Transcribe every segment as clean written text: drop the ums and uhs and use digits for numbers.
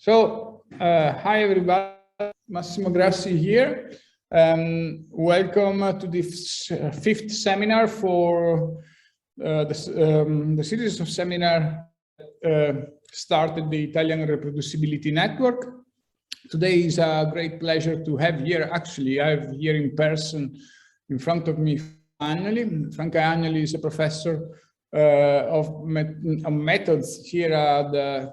Hi everybody, Massimo Grassi here. Welcome to the fifth seminar for the series of seminars started the Italian Reproducibility Network. Today is a great pleasure to have here, actually I have here in person in front of me Franca Agnoli is a professor of methods here at the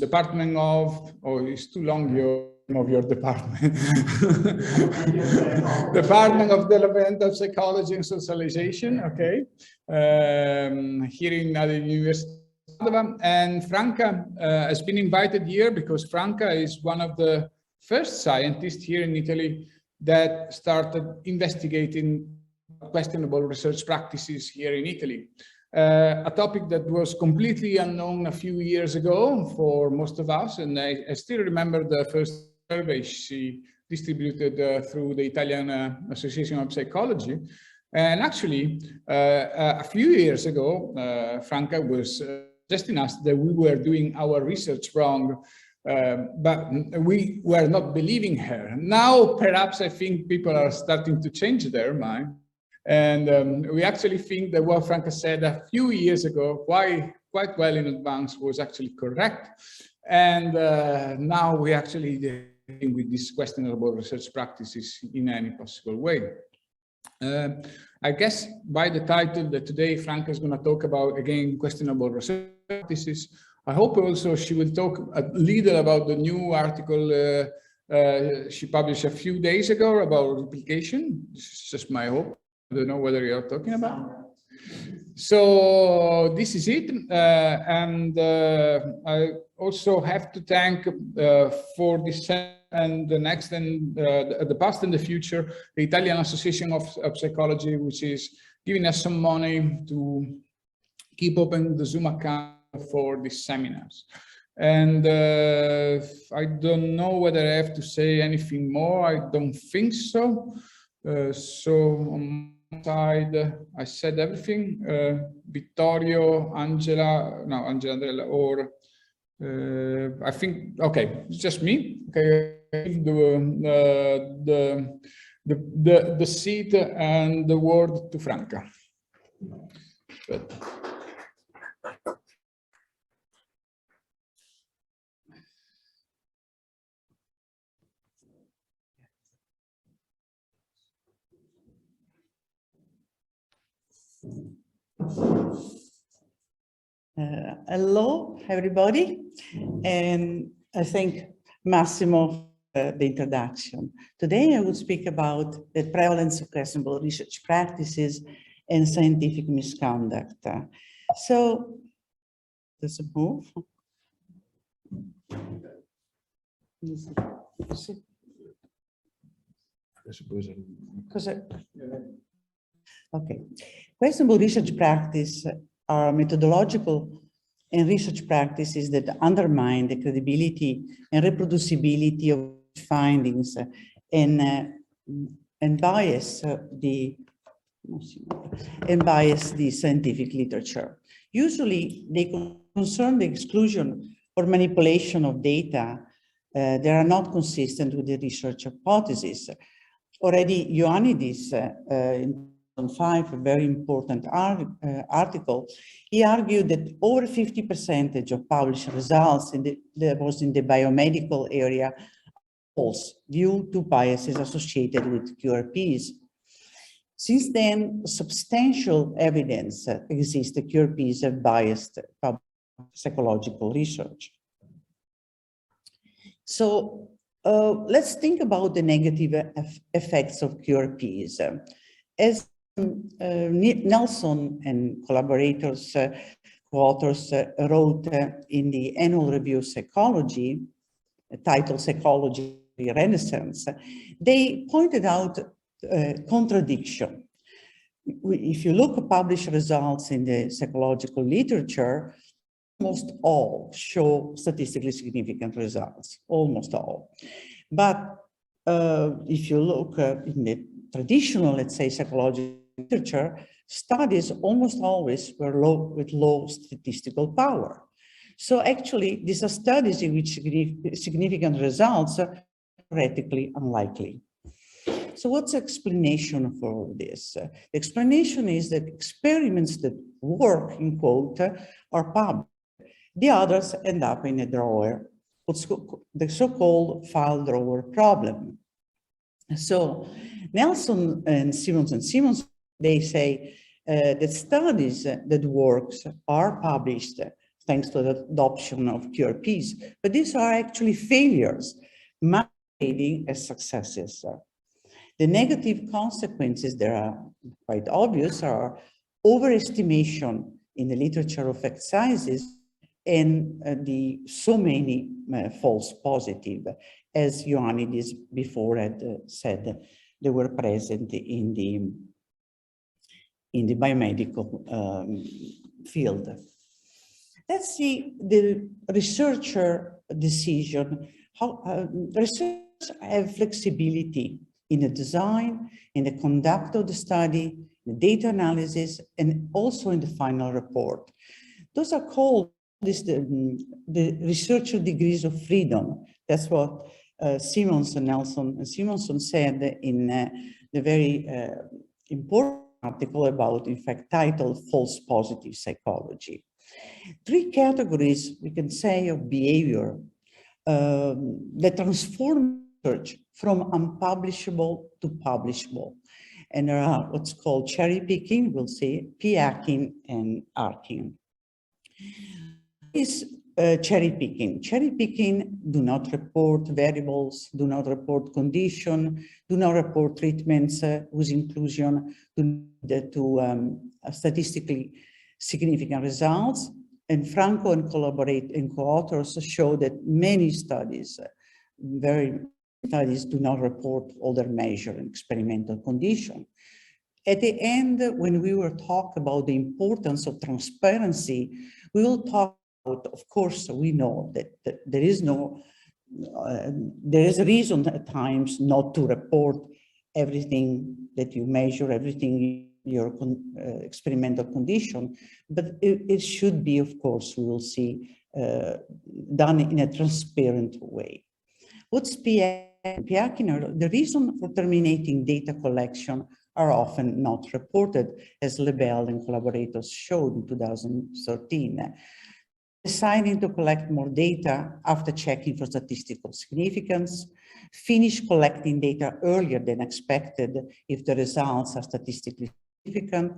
Department of, oh, it's too long of your department. Department of Developmental Psychology and Socialization, okay. Here in the University of Padua. And Franca has been invited here because Franca is one of the first scientists here in Italy that started investigating questionable research practices here in Italy. A topic that was completely unknown a few years ago for most of us, and I still remember the first survey she distributed through the Italian Association of Psychology. And actually, a few years ago, Franca was suggesting us that we were doing our research wrong, but we were not believing her. Now, perhaps I think people are starting to change their mind. And we actually think that what Franca said a few years ago, quite well in advance, was actually correct. And now we actually dealing with these questionable research practices in any possible way. I guess by the title that today Franca is going to talk about, again, questionable research practices. I hope also she will talk a little about the new article she published a few days ago about replication. This is just my hope. I don't know whether you're talking about. So this is it. And I also have to thank for this and the next and the past and the future, the Italian Association of Psychology, which is giving us some money to keep open the Zoom account for these seminars. And I don't know whether I have to say anything more. I don't think so. So on my side, I said everything. Vittorio, Angela, no, Angela, Andrea, or I think, okay, it's just me. Okay, the seat and the word to Franca. But, hello, everybody, and I thank Massimo for the introduction. Today I will speak about the prevalence of questionable research practices and scientific misconduct. So, does it move? Okay. Questionable research practices are methodological and research practices that undermine the credibility and reproducibility of findings and bias the scientific literature. Usually, they concern the exclusion or manipulation of data that are not consistent with the research hypothesis. Already, Ioannidis in 2005, a very important article, he argued that over 50% of published results in the biomedical area false due to biases associated with QRPs. Since then, substantial evidence exists that QRPs have biased psychological research. So let's think about the negative effects of QRPs. As Nelson and collaborators, co-authors wrote in the annual review of psychology, titled Psychology Renaissance, they pointed out contradiction. If you look at published results in the psychological literature, almost all show statistically significant results, almost all. But if you look in the traditional, let's say, psychological literature, studies almost always were with low statistical power. So actually, these are studies in which significant results are theoretically unlikely. So what's the explanation for all this? The explanation is that experiments that work, in quote, are published. The others end up in a drawer, the so-called file drawer problem. So Nelson and Simons, they say that studies that works are published thanks to the adoption of QRPs, but these are actually failures masquerading as successes. The negative consequences that are quite obvious are overestimation in the literature of effect sizes and the so many false positive, as Ioannidis before had said, they were present in the biomedical field. Let's see the researcher decision. How researchers have flexibility in the design, in the conduct of the study, the data analysis, and also in the final report. Those are called the researcher degrees of freedom. That's what Simons and Nelson and Simonson said in the very important article about, in fact, titled False Positive Psychology. Three categories, we can say, of behavior that transform research from unpublishable to publishable. And there are what's called cherry picking, we'll say, p-hacking and arcing. Is cherry picking. Cherry picking do not report variables, do not report condition, do not report treatments whose inclusion to statistically significant results. And Franco and co-authors show that many studies, studies do not report all their measured and experimental condition. At the end, when we will talk about the importance of transparency, we will talk about, of course, we know that there is a reason at times not to report everything that you measure, everything your experimental condition, but it should be, of course, we will see, done in a transparent way. What's p-hacking? The reason for terminating data collection are often not reported, as Lebel and collaborators showed in 2013. Deciding to collect more data after checking for statistical significance, finish collecting data earlier than expected if the results are statistically significant,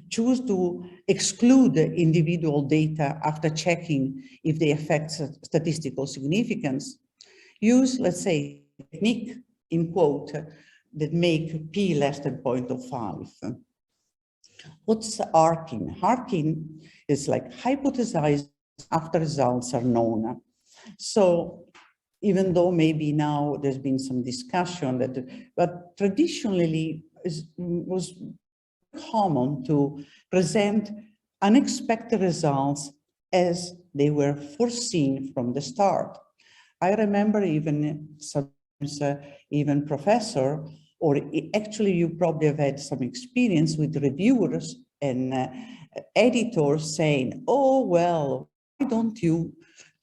choose to exclude individual data after checking if they affect statistical significance, use, let's say, technique, in quote, that make p less than 0.05. What's arcing? Arcing is like hypothesize after results are known. So even though maybe now there's been some discussion but traditionally was common to present unexpected results as they were foreseen from the start. I remember even sometimes even professor, or actually you probably have had some experience with reviewers and editors saying, oh, well, why don't you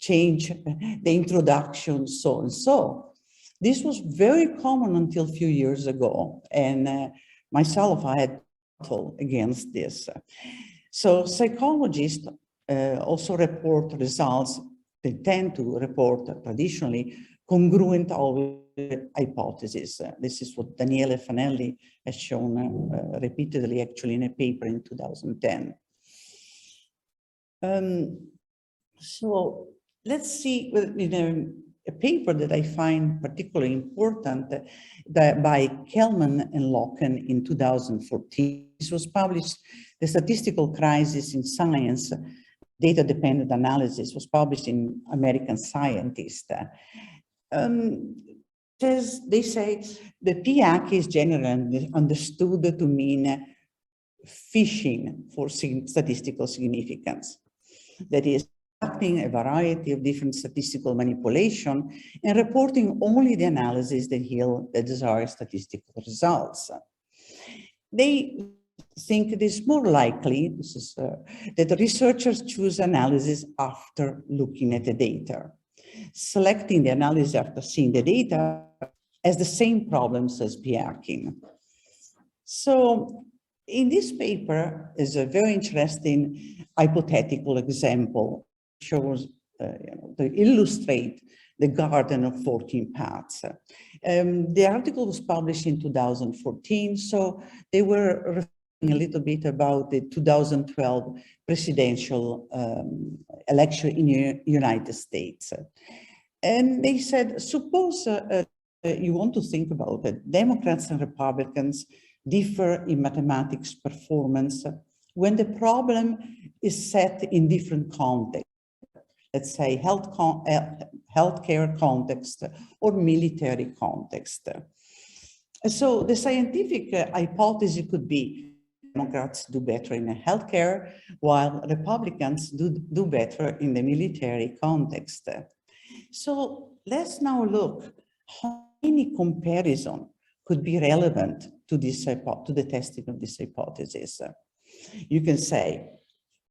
change the introduction so and so? This was very common until a few years ago. And myself, I had battled against this. So psychologists also report results. They tend to report traditionally congruent with hypotheses. This is what Daniele Fanelli has shown repeatedly, actually, in a paper in 2010. So let's see, in a paper that I find particularly important by Kelman and Locken in 2014. This was published, The Statistical Crisis in Science, Data-Dependent Analysis, was published in American Scientist. They say the p-hack is generally understood to mean fishing for statistical significance. That is, conducting a variety of different statistical manipulation and reporting only the analysis that yield the desired statistical results. They think it is more likely, this is, that the researchers choose analysis after looking at the data. Selecting the analysis after seeing the data has the same problems as p-hacking. So in this paper is a very interesting hypothetical example, shows to illustrate the garden of 14 paths. The article was published in 2014, so they were referring a little bit about the 2012 presidential election in the United States. And they said, suppose you want to think about it, Democrats and Republicans differ in mathematics performance when the problem is set in different contexts. Let's say healthcare context or military context. So the scientific hypothesis could be Democrats do better in healthcare, while Republicans do better in the military context. So let's now look how many comparison could be relevant to this to the testing of this hypothesis. You can say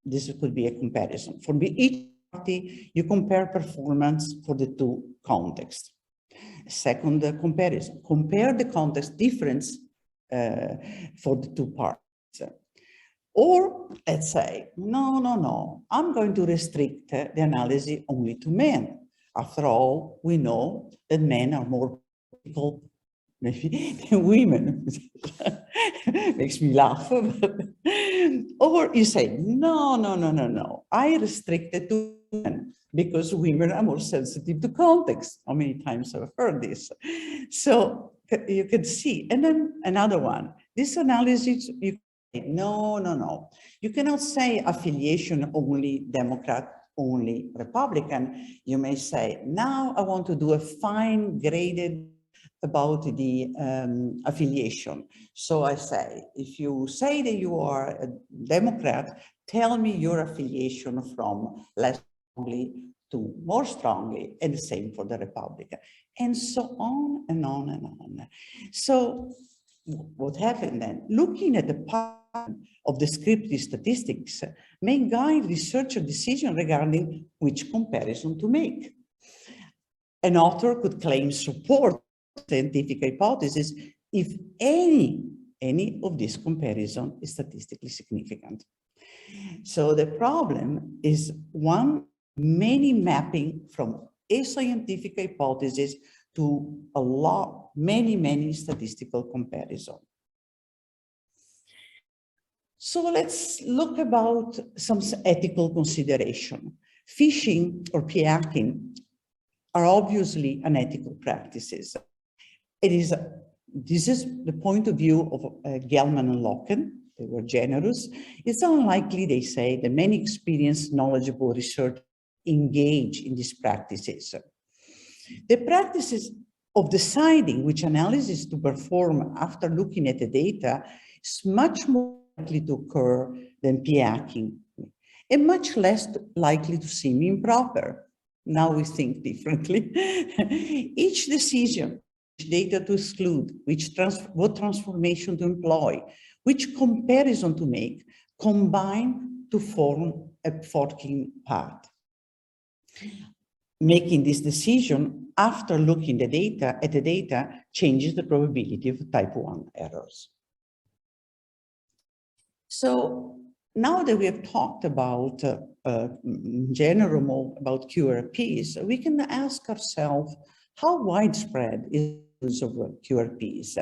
this could be a comparison for each party. You compare performance for the two contexts. Second comparison, compare the context difference for the two parties. Or let's say, no, I'm going to restrict the analysis only to men. After all, we know that men are more political than women. Makes me laugh. Or you say, no, I restrict it to women because women are more sensitive to context. How many times I've heard this? So you can see. And then another one, this analysis, you no. You cannot say affiliation only Democrat, only Republican. You may say, now I want to do a fine graded about the affiliation. So I say, if you say that you are a Democrat, tell me your affiliation from less strongly to more strongly, and the same for the Republican, and so on and on and on. So what happened then? Looking at the pattern of descriptive statistics may guide researcher decision regarding which comparison to make. An author could claim support scientific hypothesis if any of this comparison is statistically significant. So the problem is many mapping from a scientific hypothesis to many statistical comparison. So let's look about some ethical consideration. Phishing or p-hacking are obviously unethical practices. This is the point of view of Gelman and Locken. They were generous. It's unlikely, they say, that many experienced, knowledgeable researchers engage in these practices. The practices of deciding which analysis to perform after looking at the data is much more likely to occur than p-hacking, and much less likely to seem improper. Now we think differently. Each decision, which data to exclude, what transformation to employ, which comparison to make, combine to form a forking path. Making this decision after looking at the data changes the probability of type 1 errors. So now that we have talked about, in general, about QRPs, we can ask ourselves how widespread is the use of QRPs.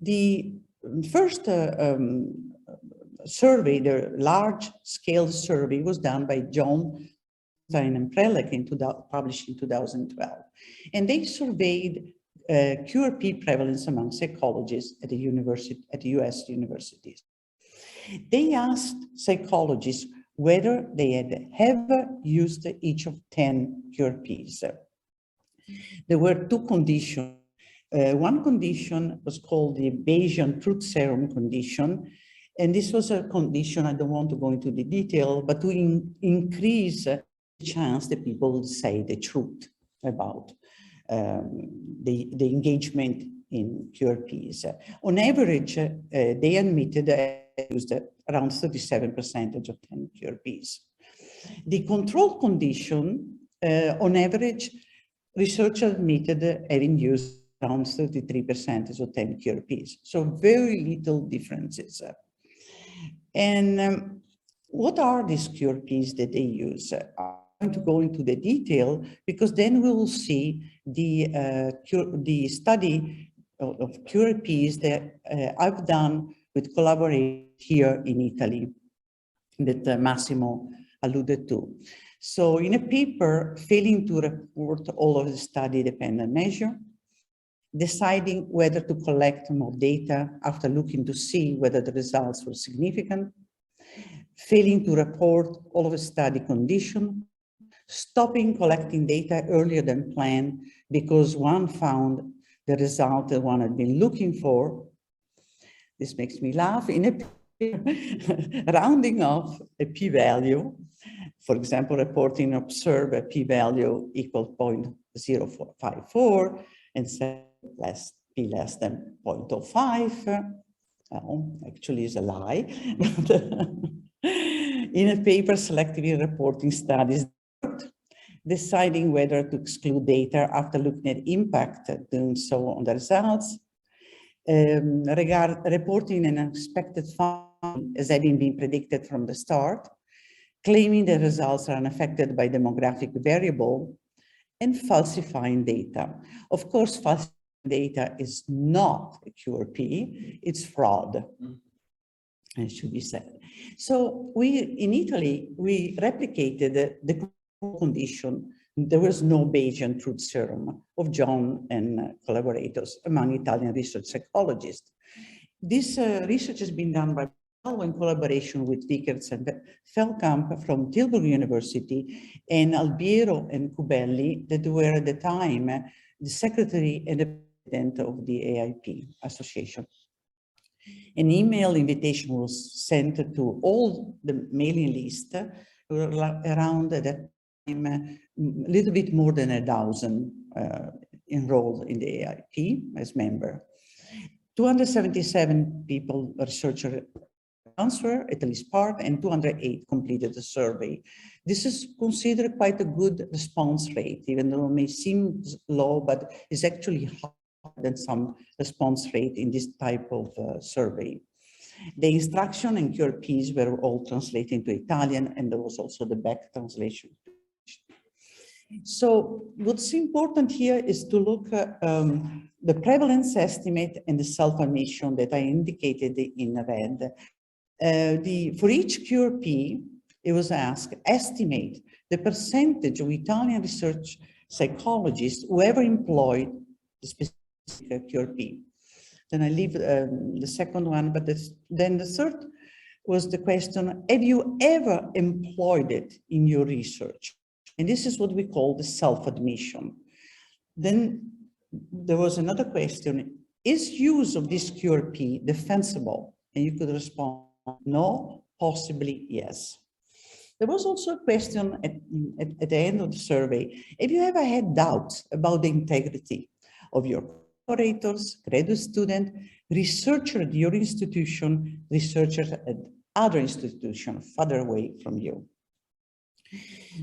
The first survey, the large-scale survey, was done by John and Prevalence, published in 2012. And they surveyed QRP prevalence among psychologists at the US universities. They asked psychologists whether they had ever used each of 10 QRPs. There were two conditions. One condition was called the Bayesian truth serum condition. And this was a condition, I don't want to go into the detail, but to increase the chance that people would say the truth about the engagement in QRPs. On average, they admitted used around 37% of 10 QRPs. The control condition, on average, researchers admitted having used around 33% of 10 QRPs. So very little differences. And what are these QRPs that they use? I'm going to go into the detail because then we will see the study of QRPs that I've done with collaborators here in Italy that Massimo alluded to. So in a paper, failing to report all of the study-dependent measure, deciding whether to collect more data after looking to see whether the results were significant, failing to report all of the study condition, stopping collecting data earlier than planned because one found the result that one had been looking for. This makes me laugh. In a paper, rounding off a p-value, for example, reporting observe a p-value equal 0.054 and say p less than 0.05. Actually is a lie. In a paper, selectively reporting studies, deciding whether to exclude data after looking at impact, doing so on the results, reporting an unexpected finding as having been predicted from the start, claiming the results are unaffected by demographic variable, and falsifying data. Of course, falsifying data is not a QRP, it's fraud, it should be said. So in Italy, we replicated the condition. There was no Bayesian truth serum of John and collaborators among Italian research psychologists. This research has been done by in collaboration with Vickers and Feldkamp from Tilburg University and Albiero and Cubelli, that were at the time the secretary and the president of the AIP Association. An email invitation was sent to all the mailing list, around at that time, a little bit more than 1,000 enrolled in the AIP as member. 277 people, researchers, answer at least part, and 208 completed the survey. This is considered quite a good response rate, even though it may seem low, but it's actually higher than some response rate in this type of survey. The instruction and QRPs were all translated into Italian, and there was also the back translation. So what's important here is to look at the prevalence estimate and the self-admission that I indicated in red. For each QRP, it was asked, estimate the percentage of Italian research psychologists who ever employed the specific QRP. Then I leave the second one, but then the third was the question, have you ever employed it in your research? And this is what we call the self-admission. Then there was another question, is use of this QRP defensible? And you could respond, no, possibly yes. There was also a question at the end of the survey, have you ever had doubts about the integrity of your collaborators, graduate student, researcher at your institution, researchers at other institutions further away from you?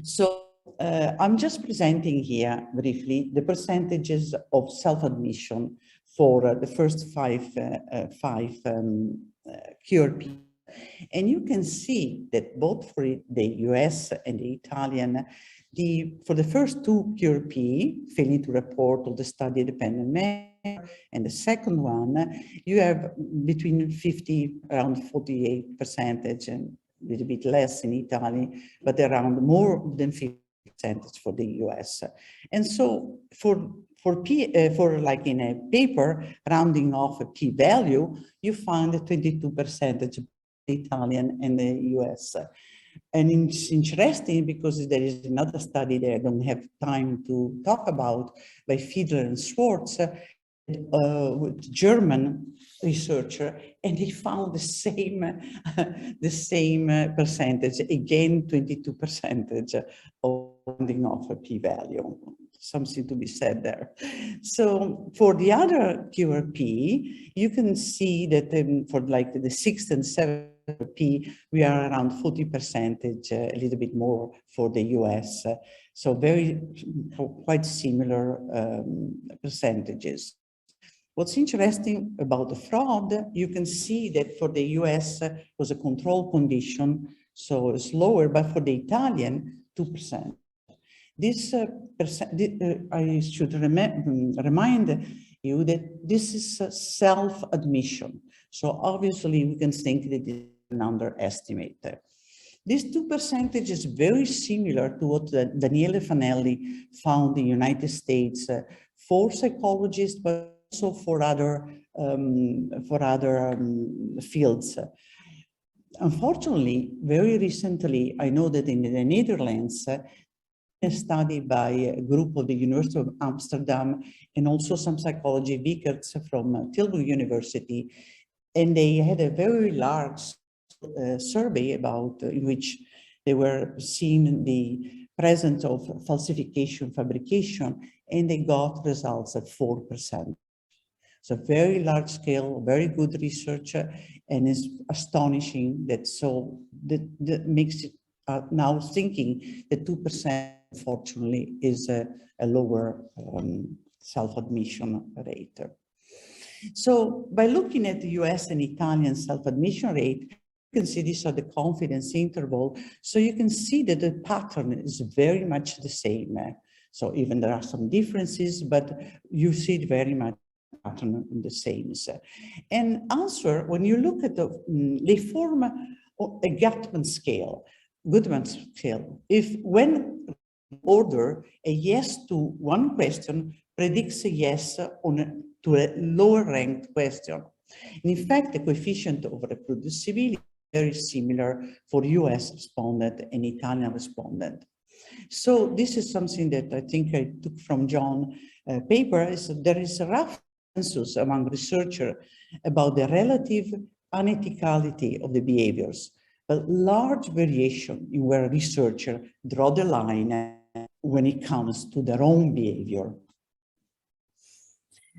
So I'm just presenting here briefly the percentages of self-admission for the first five QRP. And you can see that both for the US and the Italian, for the first two QRP, failing to report all the study-dependent measure, and the second one, you have between 50, around 48%, and a little bit less in Italy, but around more than 50% for the US. And so for like in a paper, rounding off a p-value, you find a 22% Italian and the US. And it's interesting because there is another study that I don't have time to talk about by Fiedler and Schwartz, with German researcher, and they found the same percentage, again 22% of rounding off a p-value. something to be said there. So for the other QRP, you can see that for like the 6th and 7th QRP, we are around 40%, a little bit more for the US. So quite similar percentages. What's interesting about the fraud, you can see that for the US was a control condition, so it's lower, but for the Italian, 2%. This I should remind you that this is self-admission. So obviously we can think that it's an underestimate. This 2% is very similar to what Daniele Fanelli found in the United States for psychologists, but also for other fields. Unfortunately, very recently, I know that in the Netherlands, a study by a group of the University of Amsterdam and also some psychology vicars from Tilburg University, and they had a very large survey about in which they were seeing the presence of falsification, fabrication, and they got results at 4%. So very large scale, very good research, and it's astonishing that that makes it now thinking that 2%, unfortunately, is a lower self-admission rate. So by looking at the US and Italian self-admission rate, you can see these are the confidence interval. So you can see that the pattern is very much the same. So even there are some differences, but you see it very much pattern in the same. And answer, when you look at they form a Goodman scale. If when order a yes to one question predicts a yes to a lower ranked question. And in fact, the coefficient of reproducibility is very similar for US respondent and Italian respondent. So this is something that I think I took from John's paper. There is a rough consensus among researchers about the relative unethicality of the behaviors, but large variation in where researchers draw the line when it comes to their own behavior.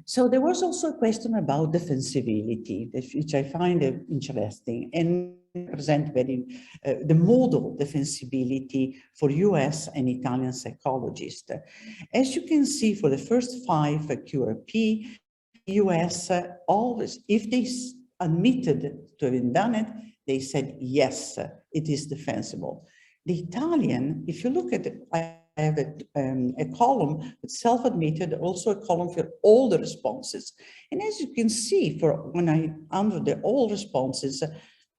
So there was also a question about defensibility, which I find interesting and present the model defensibility for US and Italian psychologists. As you can see, for the first 5 QRP, US always, if they admitted to having done it, they said, yes, it is defensible. The Italian, if you look at it, I have a column with self-admitted, also a column for all the responses. And as you can see, when I under the all responses,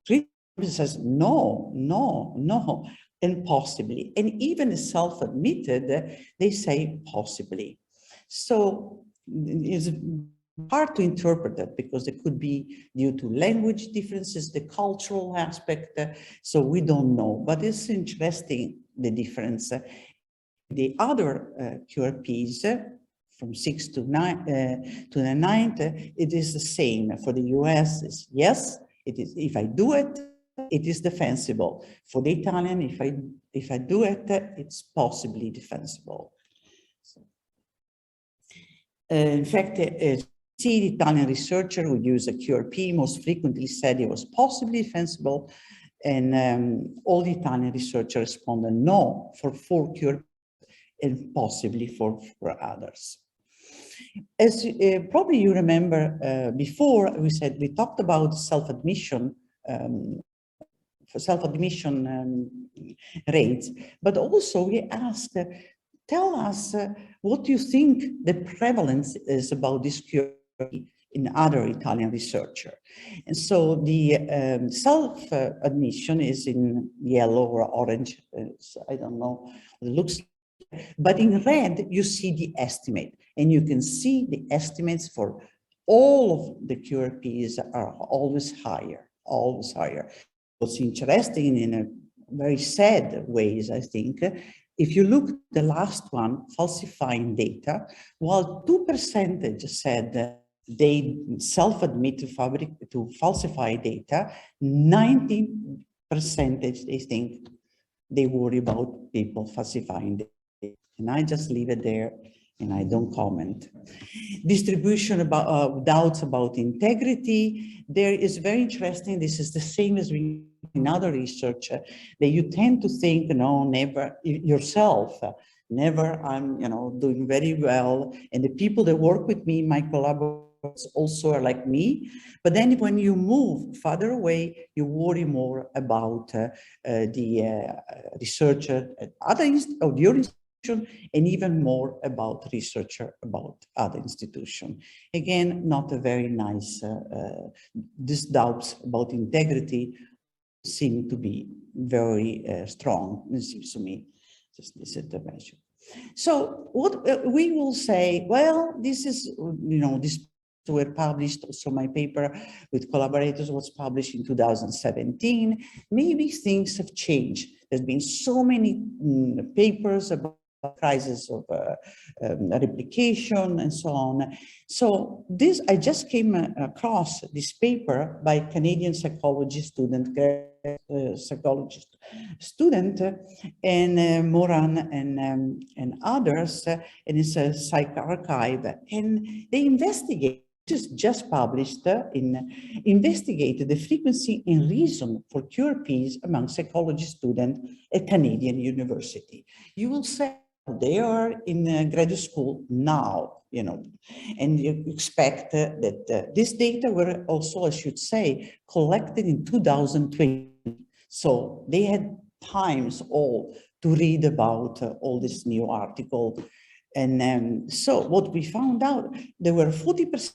3 says no, no, no, and possibly. And even self-admitted, they say possibly. So it's hard to interpret that because it could be due to language differences, the cultural aspect, so we don't know. But it's interesting, the difference. The other QRPs from 6 to 9 to the 9th, it is the same. For the US, it's yes, it is. If I do it, it is defensible. For the Italian, if I do it, it's possibly defensible. So, in fact, the Italian researcher who used a QRP most frequently said it was possibly defensible, and all the Italian researchers responded no for 4 QRP and possibly for others. As probably you remember before, we talked about self-admission, for self-admission rates, but also we asked, tell us what you think the prevalence is about this QRP in other Italian researcher. And so the self-admission is in yellow or orange, I don't know, it looks, but in red, you see the estimate, and you can see the estimates for all of the QRPs are always higher, always higher. What's interesting in a very sad ways, I think, if you look at the last one, falsifying data, while 2% said they self-admit to falsify data, 90% they think they worry about people falsifying data. And I just leave it there and I don't comment. Distribution about doubts about integrity. There is very interesting. This is the same as we in other research that you tend to think, no, never yourself. Never, I'm, doing very well. And the people that work with me, my collaborators also are like me. But then when you move further away, you worry more about the researcher at other your institution, and even more about researcher about other institution. Again, not a very nice, these doubts about integrity seem to be very strong, it seems to me. Just this intervention. So what we will say, well, this is, this were published, also my paper with collaborators was published in 2017. Maybe things have changed. There's been so many papers about crisis of replication and so on. So this, I just came across this paper by Canadian psychologist student, and Moran and others, and it's a Psych Archive, and they investigate, just published investigated the frequency and reason for QRPs among psychology students at Canadian University. You will say they are in graduate school now, and you expect that this data were also, I should say, collected in 2020. So they had times all to read about all this new article. And so what we found out, there were 40%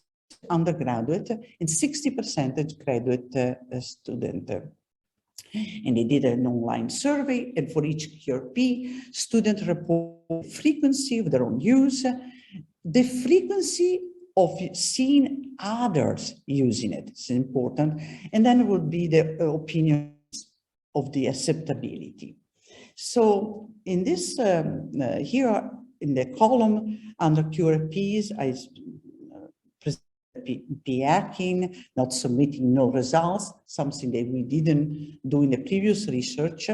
undergraduate and 60% graduate student. And they did an online survey, and for each QRP, students report frequency of their own use, the frequency of seeing others using it is important, and then it would be the opinions of the acceptability. So in this, here in the column under QRPs, I p-hacking, not submitting no results, something that we didn't do in the previous research.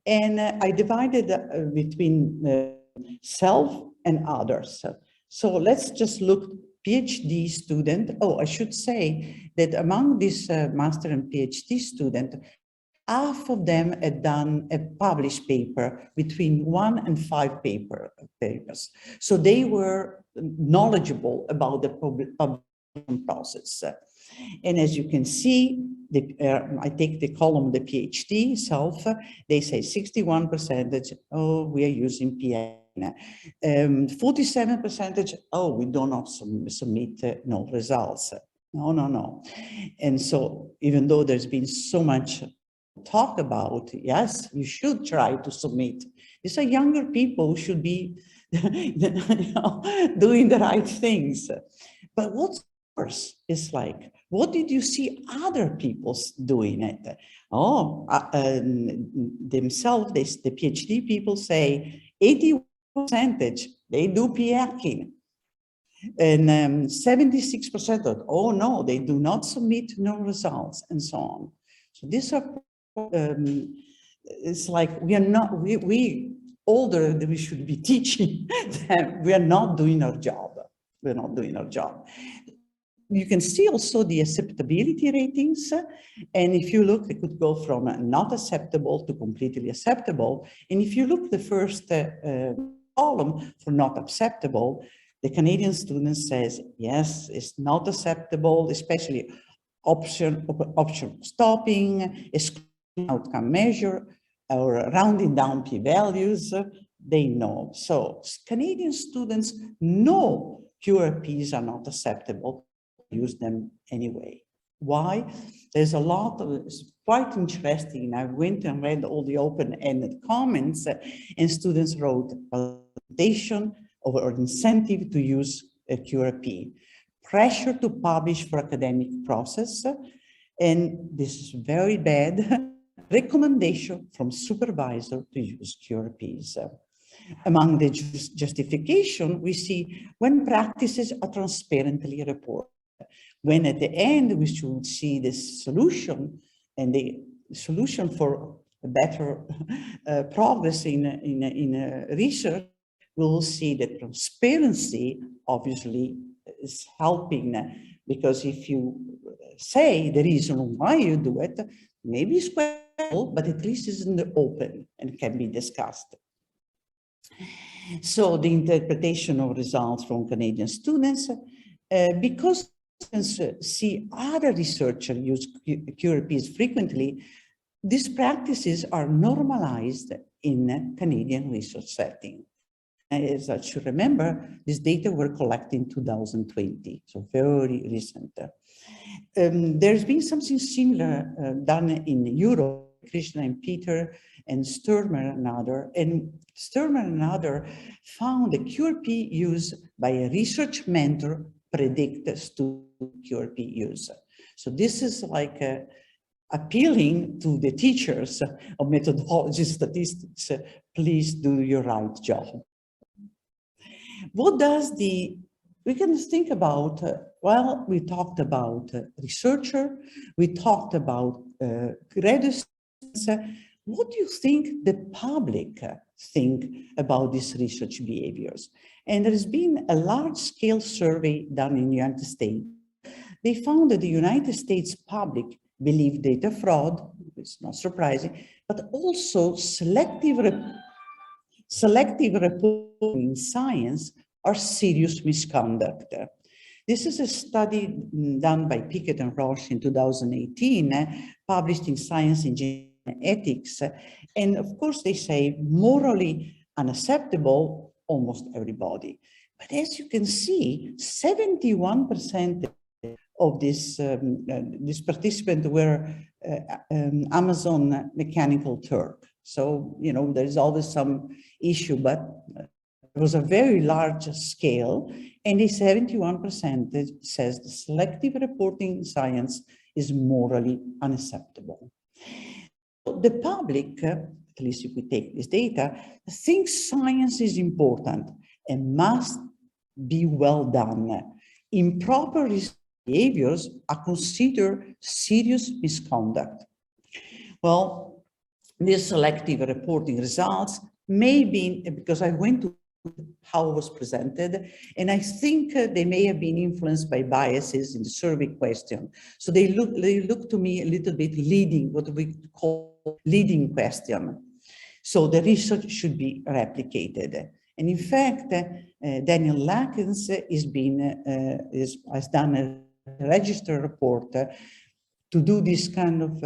And I divided between self and others. So let's just look PhD student. Oh, I should say that among this master and PhD student, half of them had done a published paper between 1 and 5 papers. So they were knowledgeable about the publication process. And as you can see, I take the column, the PhD self, they say 61%, oh, we are using PN. 47%, oh, we do not submit no results. No. And so even though there's been so much talk about, yes, you should try to submit. These are younger people who should be doing the right things. But what's worse is like, what did you see other people doing it? Oh, themselves, the PhD people say 81%, they do p-hacking. And 76% of, oh no, they do not submit no results, and so on. So these are, it's like we are not, we older than we should be teaching them. We are not doing our job. We're not doing our job. You can see also the acceptability ratings. And if you look, it could go from not acceptable to completely acceptable. And if you look the first column for not acceptable, the Canadian student says, yes, it's not acceptable, especially option stopping, excluding outcome measure, or rounding down p-values, they know. So Canadian students know QRPs are not acceptable, use them anyway. Why? There's a lot of, it's quite interesting. I went and read all the open-ended comments, and students wrote validation or incentive to use a QRP, pressure to publish for academic process, and this is very bad, recommendation from supervisor to use QRPs. Among the justification, we see when practices are transparently reported. When at the end, we should see the solution, and the solution for a better progress in research we will see that transparency obviously is helping, because if you say the reason why you do it, maybe it's questionable, but at least it's in the open and can be discussed. So the interpretation of results from Canadian students, because students see other researchers use QRPs frequently, these practices are normalized in a Canadian research setting. As I should remember, these data were collected in 2020, so very recent. There's been something similar done in Europe. Krishna and Peter and Sturmer and other found the QRP use by a research mentor predict student QRP use. So this is like appealing to the teachers of methodology statistics, please do your right job. What does we can think about, well, we talked about researcher, we talked about graduate students. What do you think the public think about these research behaviors? And there has been a large-scale survey done in the United States. They found that the United States public believe data fraud, it's not surprising, but also selective reporting in science are serious misconduct. This is a study done by Pickett and Roche in 2018, published in Science, Engineering, and Ethics. And of course, they say morally unacceptable, almost everybody. But as you can see, 71% of this participants were Amazon Mechanical Turk. So, you know, there's always some issue, but it was a very large scale, and the 71% says the selective reporting in science is morally unacceptable. The public, at least if we take this data, thinks science is important and must be well done. Improper behaviors are considered serious misconduct. Well, these selective reporting results may be, because I went to how it was presented, and I think they may have been influenced by biases in the survey question. So they look to me a little bit leading, what we call leading question. So the research should be replicated. And in fact, Daniel Lakens has done a registered report to do this kind of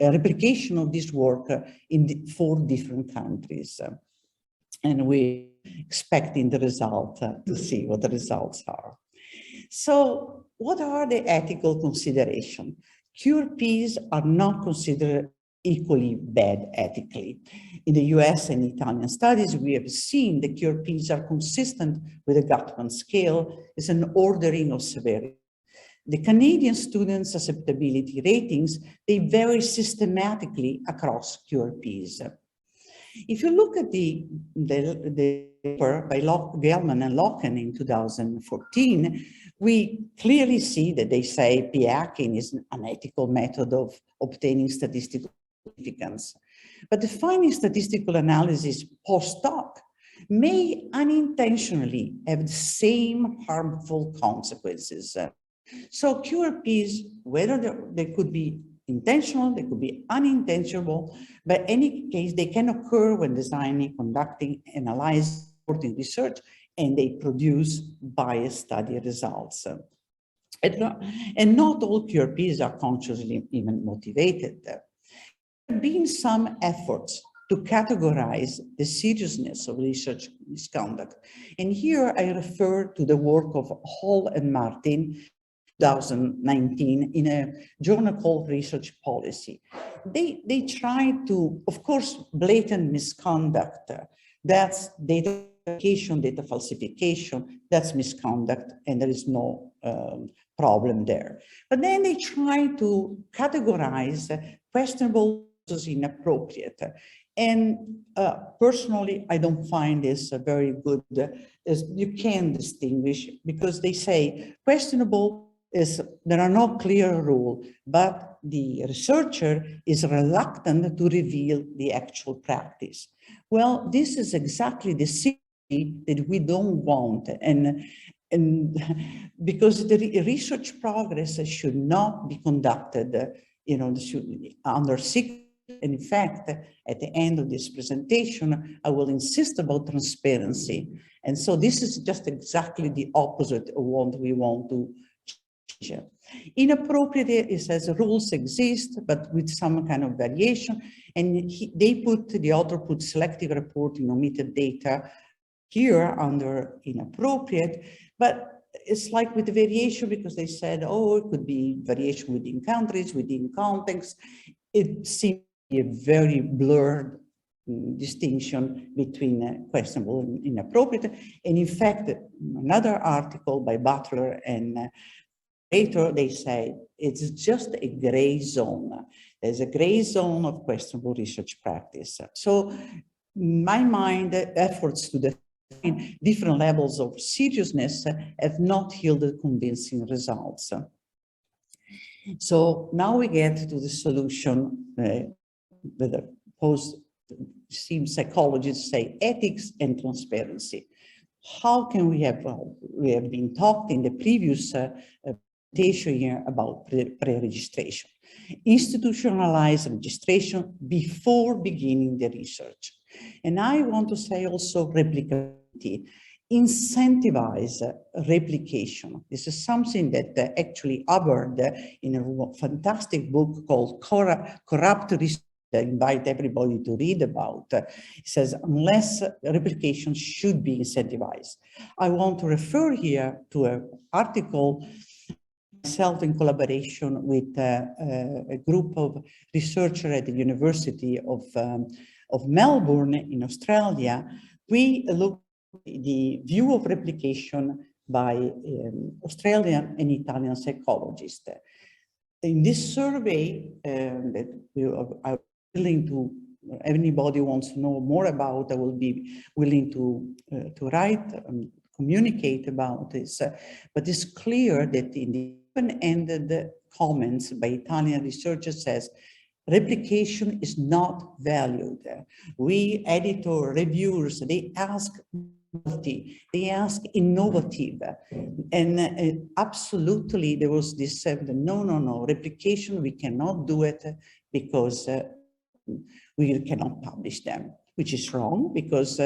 replication of this work in 4 different countries. And we're expecting the result to see what the results are. So what are the ethical considerations? QRPs are not considered equally bad ethically. In the US and Italian studies, we have seen that QRPs are consistent with the Guttman scale as an ordering of severity. The Canadian students' acceptability ratings, they vary systematically across QRPs. If you look at the paper by Gelman and Locken in 2014, we clearly see that they say p-hacking is an unethical method of obtaining statistical significance. But defining statistical analysis post-hoc may unintentionally have the same harmful consequences. So QRPs, whether they could be intentional, they could be unintentional, but in any case, they can occur when designing, conducting, analyzing, supporting research, and they produce biased study results. And not all QRPs are consciously even motivated. There have been some efforts to categorize the seriousness of research misconduct. And here I refer to the work of Hall and Martin, 2019, in a journal called Research Policy. They try to, of course, blatant misconduct, that's data falsification, that's misconduct, and there is no problem there. But then they try to categorize questionable as inappropriate. And personally, I don't find this very good, as you can distinguish, because they say questionable is, there are no clear rules, but the researcher is reluctant to reveal the actual practice. Well, this is exactly the that we don't want, and because the research progress should not be conducted, under secret. In fact, at the end of this presentation, I will insist about transparency. And so this is just exactly the opposite of what we want to change. Inappropriate, it says rules exist, but with some kind of variation. And the author put selective reporting omitted data here under inappropriate, but it's like with the variation, because they said, oh, it could be variation within countries, within context. It seems to be a very blurred distinction between questionable and inappropriate. And in fact, another article by Butler and later they say it's just a gray zone. There's a gray zone of questionable research practice. So in my mind, efforts to define different levels of seriousness have not yielded convincing results. So now we get to the solution with the post-STEAM psychologists say ethics and transparency. How can we have been talked in the previous presentation here about pre-registration. Institutionalize registration before beginning the research. And I want to say also replicability. Incentivize replication. This is something that actually Hubbard in a fantastic book called Corrupt Research, I invite everybody to read about. It says, unless replication should be incentivized. I want to refer here to an article myself in collaboration with a group of researchers at the University of Melbourne in Australia. We looked at the view of replication by Australian and Italian psychologists. In this survey that we are willing to, anybody wants to know more about, I will be willing to write and communicate about this. But it's clear that in the open-ended comments by Italian researchers says, replication is not valued. We editor reviewers, they ask novelty, they ask innovative, and absolutely there was this no, replication, we cannot do it because we cannot publish them, which is wrong, because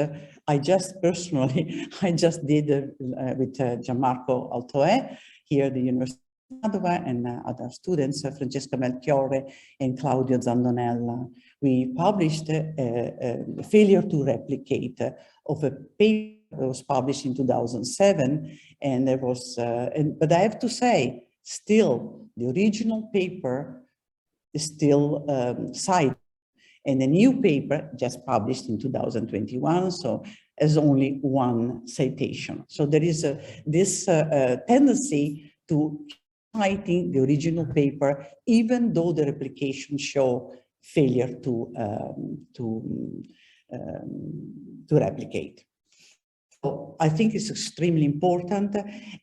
I just personally, I just did with Gianmarco Altoè here at the University of Padova and other students, Francesca Melchiorre and Claudio Zandonella. We published a failure to replicate of a paper that was published in 2007, and there was, but I have to say, still the original paper is still cited. And the new paper just published in 2021, so has only one citation. So there is this tendency to citing the original paper, even though the replication show failure to replicate. So I think it's extremely important.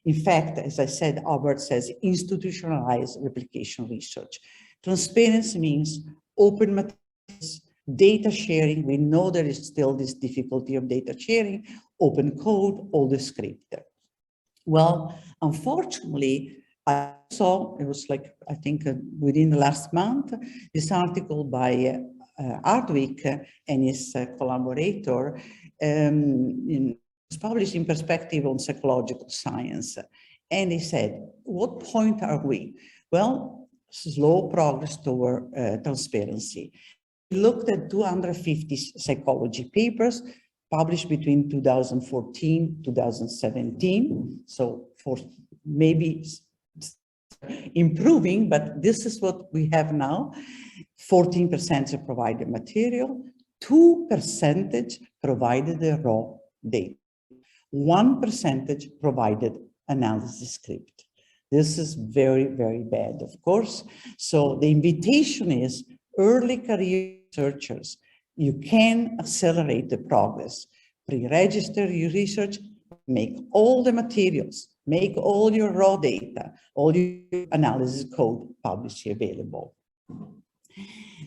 In fact, as I said, Hubbard says, institutionalize replication research. Transparency means open materials, data sharing. We know there is still this difficulty of data sharing, open code, all the script. Well, unfortunately, I saw, it was like, I think within the last month, this article by Hardwick and his collaborator was published in Perspective on Psychological Science. And he said, what point are we? Well, slow progress toward transparency. We looked at 250 psychology papers published between 2014, 2017. So for maybe improving, but this is what we have now. 14% provided material, 2% provided the raw data, 1% provided analysis script. This is very, very bad, of course. So the invitation is early career researchers, you can accelerate the progress. Pre-register your research, make all the materials, make all your raw data, all your analysis code publicly available.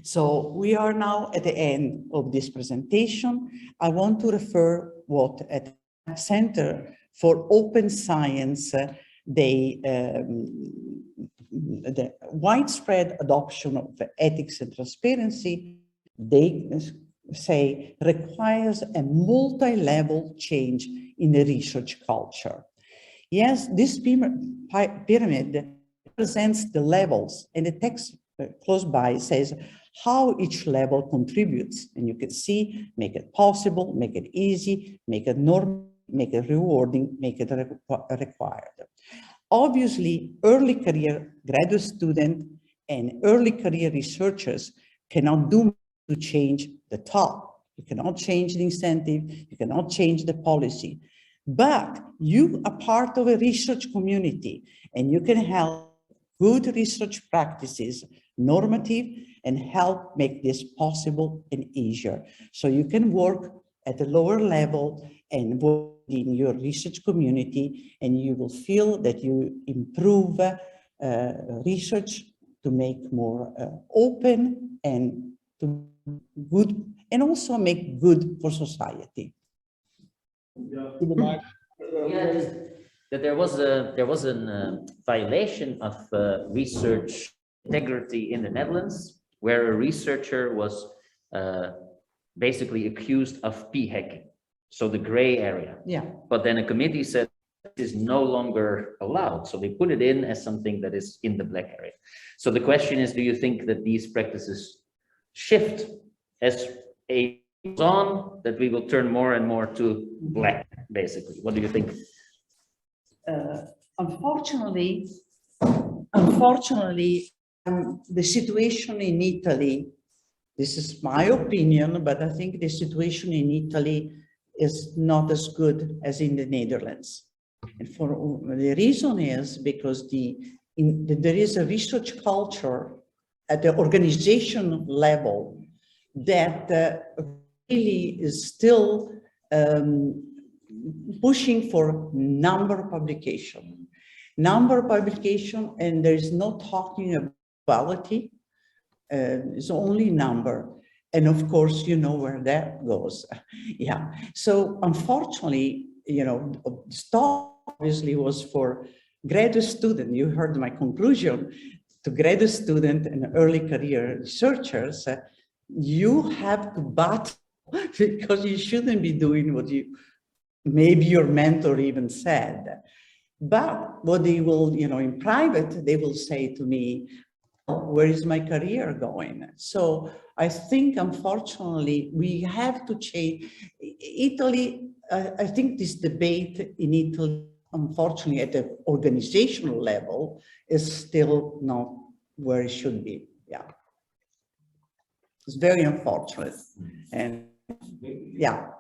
So we are now at the end of this presentation. I want to refer what at Center for Open Science, the widespread adoption of ethics and transparency, they say, requires a multi-level change in the research culture. Yes, this pyramid represents the levels, and the text close by says how each level contributes. And you can see, make it possible, make it easy, make it normal, make it rewarding, make it required. Obviously, early career graduate students and early career researchers cannot do to change the top. You cannot change the incentive, you cannot change the policy, but you are part of a research community and you can help good research practices, normative, and help make this possible and easier. So you can work at a lower level and work in your research community, and you will feel that you improve research to make more open and to good, and also make good for society. Yeah, that there was a violation of research integrity in the Netherlands, where a researcher was basically accused of p-hacking, so the gray area. Yeah. But then a committee said it is no longer allowed, so they put it in as something that is in the black area. So the question is, do you think that these practices shift as a on, that we will turn more and more to black, basically? What do you think? Unfortunately, the situation in Italy, this is my opinion, but I think the situation in Italy is not as good as in the Netherlands. And for the reason is because there is a research culture at the organization level that really is still pushing for number publication, and there is no talking about quality. It's only number. And of course, you know where that goes. Yeah. So unfortunately, you know, STOP obviously was for graduate student. You heard my conclusion to graduate student and early career researchers. You have to battle because you shouldn't be doing what maybe your mentor even said. But what they will, you know, in private, they will say to me, where is my career going? So I think, unfortunately, we have to change. Italy, I think this debate in Italy, unfortunately, at the organizational level, is still not where it should be. Yeah. It's very unfortunate. And yeah.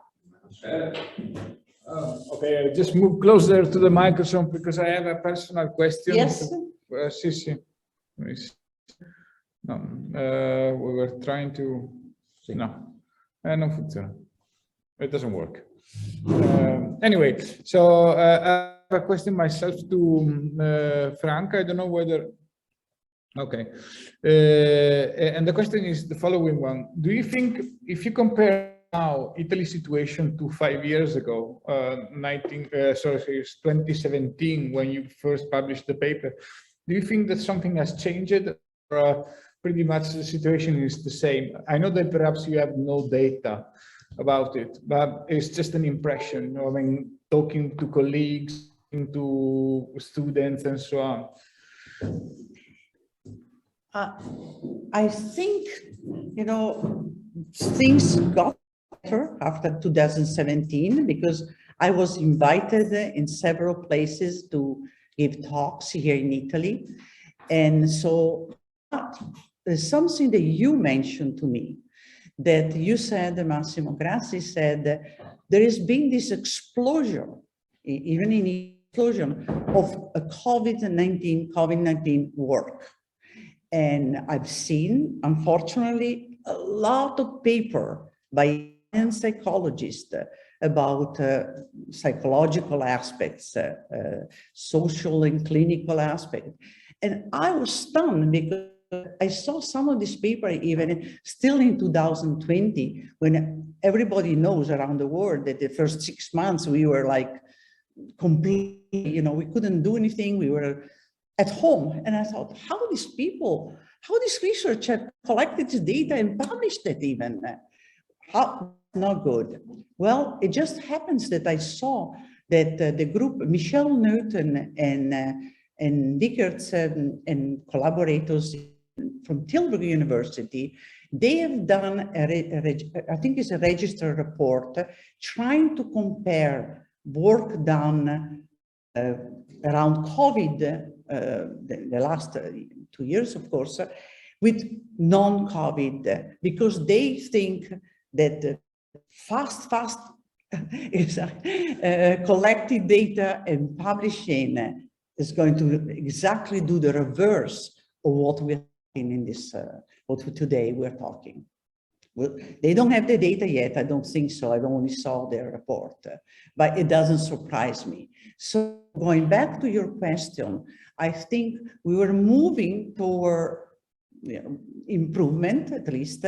Okay, I just move closer to the microphone because I have a personal question. Yes. Sì. No, we were trying to. No, non funziona. It doesn't work. Anyway, so I have a question myself to Franca. I don't know whether. Okay, and the question is the following one: do you think, if you compare now Italy's situation to 5 years ago, 2017, when you first published the paper, do you think that something has changed, or pretty much the situation is the same? I know that perhaps you have no data about it, but it's just an impression, you know, I mean, talking to colleagues, to students and so on. I think, you know, things got better after 2017 because I was invited in several places to give talks here in Italy. And so there's something that you mentioned to me, that you said, Massimo Grassi said, there has been this explosion, even in explosion of a COVID-19 work. And I've seen, unfortunately, a lot of paper by psychologists about psychological aspects, social and clinical aspects. And I was stunned because I saw some of this paper even still in 2020, when everybody knows around the world that the first 6 months we were like completely, you know, we couldn't do anything. We were at home. And I thought, how these people, how this research have collected this data and published it even? How not good? Well, it just happens that I saw that the group, Michelle Newton and Dickerts and collaborators from Tilburg University, they have done, I think it's a registered report, trying to compare work done around COVID, the last 2 years, of course, with non-COVID, because they think that fast is collecting data and publishing is going to exactly do the reverse of what we're talking in this, what today we're talking. Well, they don't have the data yet. I don't think so. I only saw their report, but it doesn't surprise me. So going back to your question, I think we were moving toward, you know, improvement, at least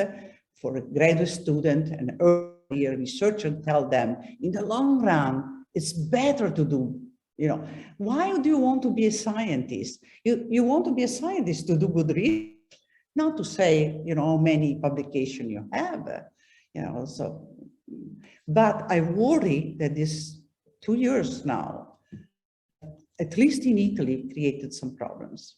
for a graduate student and earlier researcher, tell them in the long run, it's better to do, you know, why do you want to be a scientist? You want to be a scientist to do good research, not to say, you know, how many publications you have, you know, so, but I worry that this 2 years now, at least in Italy, created some problems.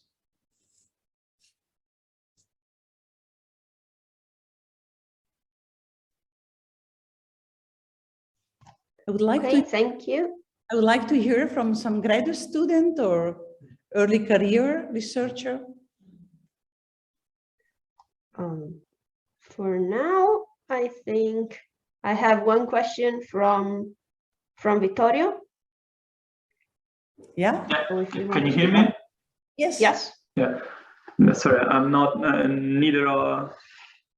I would like to, thank you. I would like to hear from some graduate student or early career researcher. For now, I think I have one question from Vittorio. Yeah. Can you hear me? Yes. Yes. Yeah. Sorry, I'm not neither a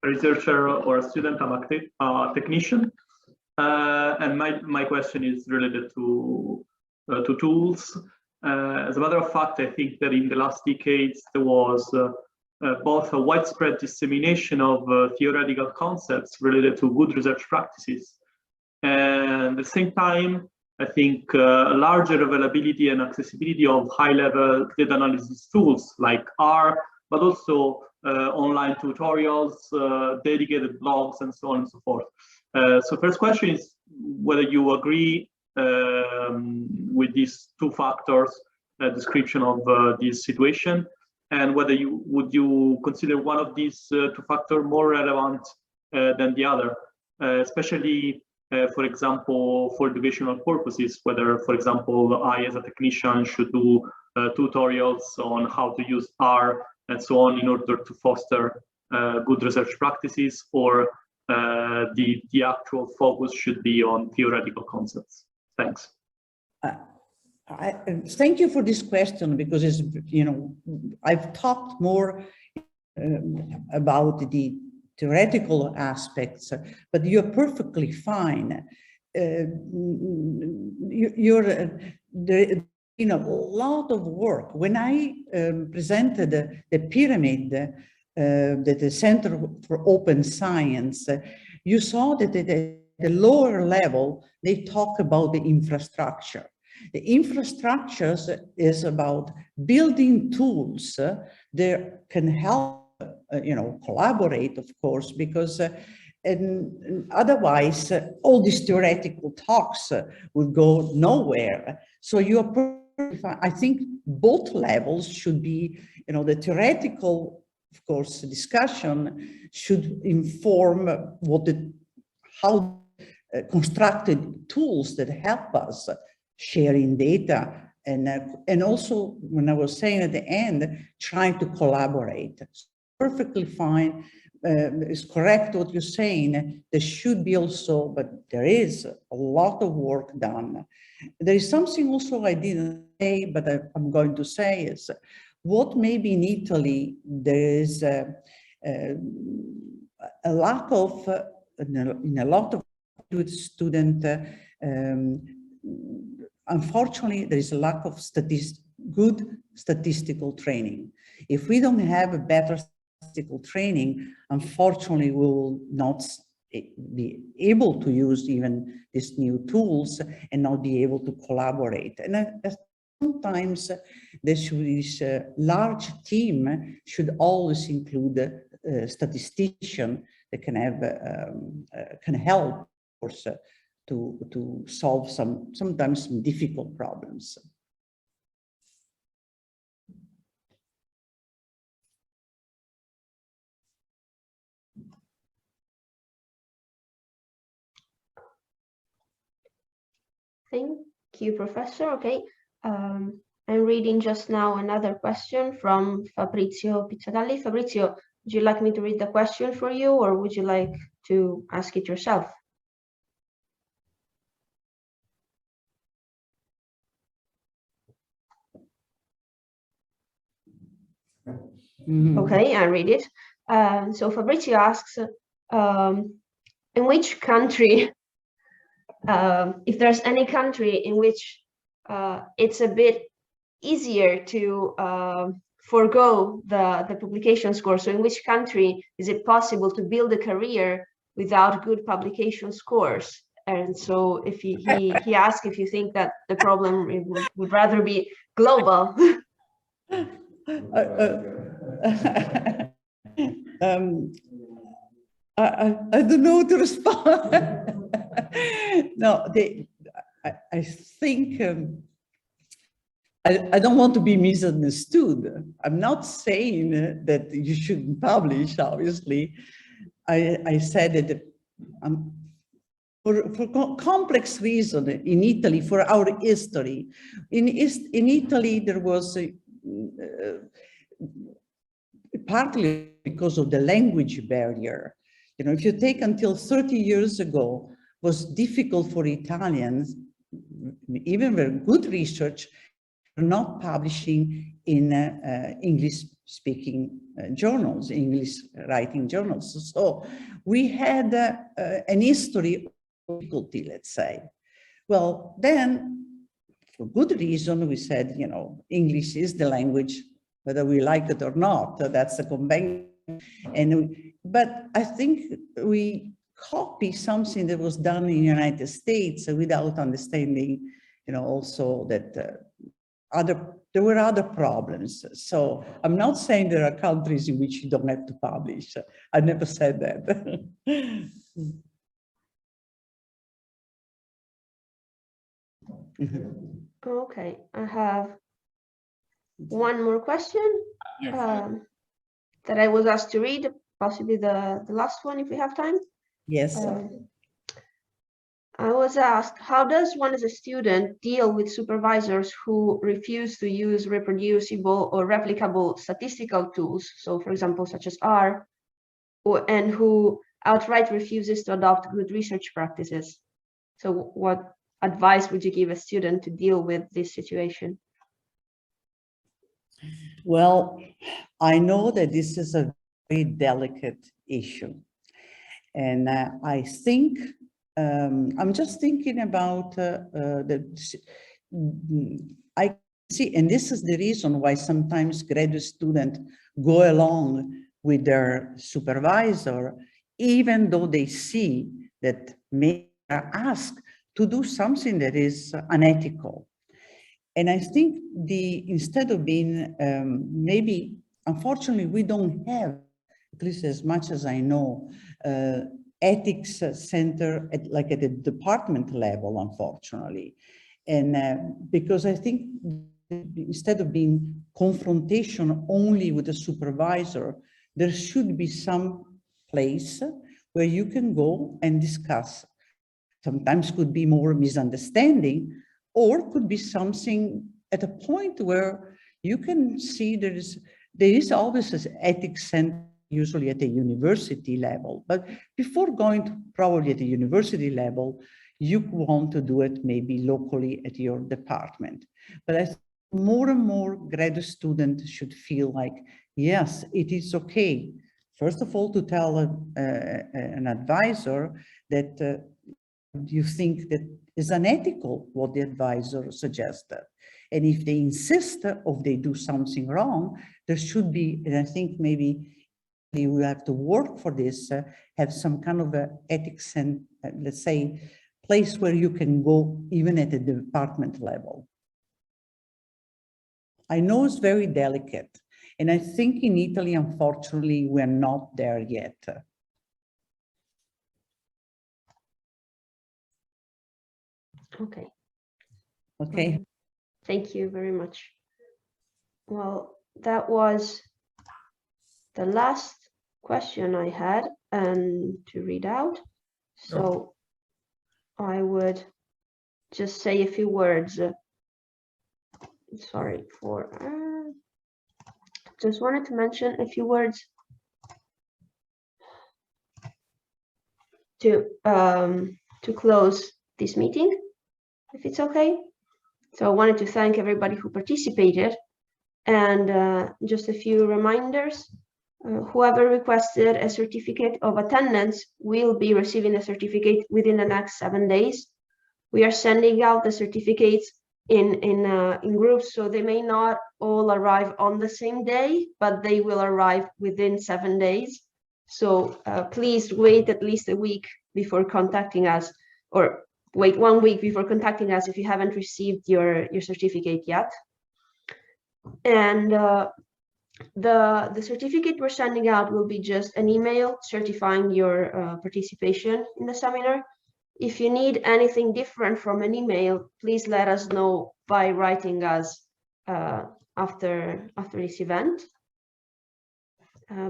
researcher or a student. I'm a technician, and my question is related to tools. As a matter of fact, I think that in the last decades there was both a widespread dissemination of theoretical concepts related to good research practices, and at the same time, I think larger availability and accessibility of high-level data analysis tools like R, but also online tutorials, dedicated blogs, and so on and so forth. So first question is whether you agree with these two factors description of this situation, and whether would you consider one of these two factors more relevant than the other, especially for example, for educational purposes, whether, for example, I as a technician should do tutorials on how to use R and so on in order to foster good research practices, or the actual focus should be on theoretical concepts. Thanks. Thank you for this question, because it's, you know, I've talked more about the theoretical aspects, but you're perfectly fine. You know, a lot of work. When I presented the pyramid, the Center for Open Science, you saw that at the lower level, they talk about the infrastructure. The infrastructures is about building tools that can help, you know, collaborate, of course, because and otherwise all these theoretical talks would go nowhere. So I think both levels should be, you know, the theoretical, of course, discussion should inform how constructed tools that help us sharing data, and also, when I was saying at the end, trying to collaborate. Perfectly fine. It's correct what you're saying. There should be also, but there is a lot of work done. There is something also I didn't say, but I'm going to say is what maybe in Italy there is a lack of, in a lot of student, unfortunately, there is a lack of good statistical training. If we don't have a better statistical training, unfortunately, we will not be able to use even these new tools and not be able to collaborate. And sometimes this large team should always include a statistician that can have can help, of course, to solve sometimes some difficult problems. Thank you, Professor. Okay. I'm reading just now another question from Fabrizio Pizzagalli. Fabrizio, would you like me to read the question for you, or would you like to ask it yourself? Okay, I read it. So Fabrizio asks, in which country, if there's any country in which it's a bit easier to forego the publication score. So in which country is it possible to build a career without good publication scores? And so if he asked if you think that the problem would rather be global. I don't know to respond. No, I think I don't want to be misunderstood. I'm not saying that you shouldn't publish, obviously. I said that for complex reason in Italy, for our history, in Italy there was partly because of the language barrier. You know, if you take until 30 years ago, it was difficult for Italians, even with good research, not publishing in English-speaking journals, English-writing journals. So we had an history of difficulty, let's say. Well, then, for good reason, we said, you know, English is the language, whether we like it or not. That's the convention. But I think we copy something that was done in the United States without understanding, you know, also that there were other problems. So I'm not saying there are countries in which you don't have to publish. I never said that. Okay, I have one more question that I was asked to read, possibly the last one if we have time. Yes. I was asked, how does one as a student deal with supervisors who refuse to use reproducible or replicable statistical tools? So for example, such as R, and who outright refuses to adopt good research practices. So what advice would you give a student to deal with this situation? Well, I know that this is a very delicate issue. And I think, I'm just thinking about I see, and this is the reason why sometimes graduate students go along with their supervisor, even though they see that they are asked to do something that is unethical. And I think instead of being, maybe, unfortunately, we don't have, at least as much as I know, ethics center at the department level, unfortunately. And because I think instead of being confrontation only with the supervisor, there should be some place where you can go and discuss. Sometimes could be more misunderstanding, or could be something at a point where you can see there is always an ethics center, usually at the university level. But before going to probably at the university level, you want to do it maybe locally at your department. But I think more and more graduate students should feel like, yes, it is okay. First of all, to tell an advisor that you think that is unethical what the advisor suggested. And if they insist or they do something wrong, there should be, and I think maybe we will have to work for this, have some kind of a ethics and let's say, place where you can go even at the department level. I know it's very delicate, and I think in Italy, unfortunately, we're not there yet. Okay. Okay. Thank you very much. Well, that was the last question I had and to read out. So I would just say a few words. Sorry for, just wanted to mention a few words to close this meeting, if it's okay. So I wanted to thank everybody who participated, and just a few reminders. Whoever requested a certificate of attendance will be receiving a certificate within the next 7 days. We are sending out the certificates in groups, so they may not all arrive on the same day, but they will arrive within 7 days. So please wait at least a week before contacting us, or wait 1 week before contacting us if you haven't received your certificate yet. And the certificate we're sending out will be just an email certifying your participation in the seminar. If you need anything different from an email, please let us know by writing us after this event.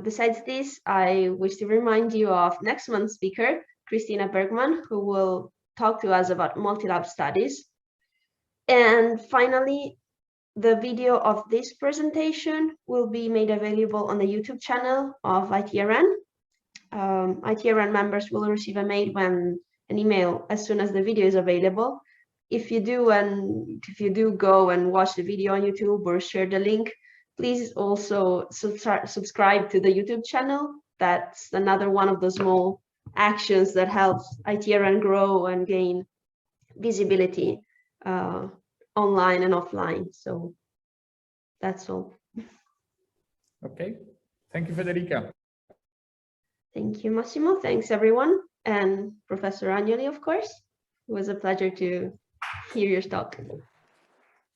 Besides this, I wish to remind you of next month's speaker, Christina Bergman, who will talk to us about multi-lab studies. And finally, the video of this presentation will be made available on the YouTube channel of ITRN. ITRN members will receive an email as soon as the video is available. If you do go and watch the video on YouTube or share the link, please also subscribe to the YouTube channel. That's another one of the small actions that helps ITRN grow and gain visibility online and offline. So that's all. Okay. Thank you, Federica. Thank you, Massimo. Thanks, everyone. And Professor Agnoli, of course. It was a pleasure to hear your talk.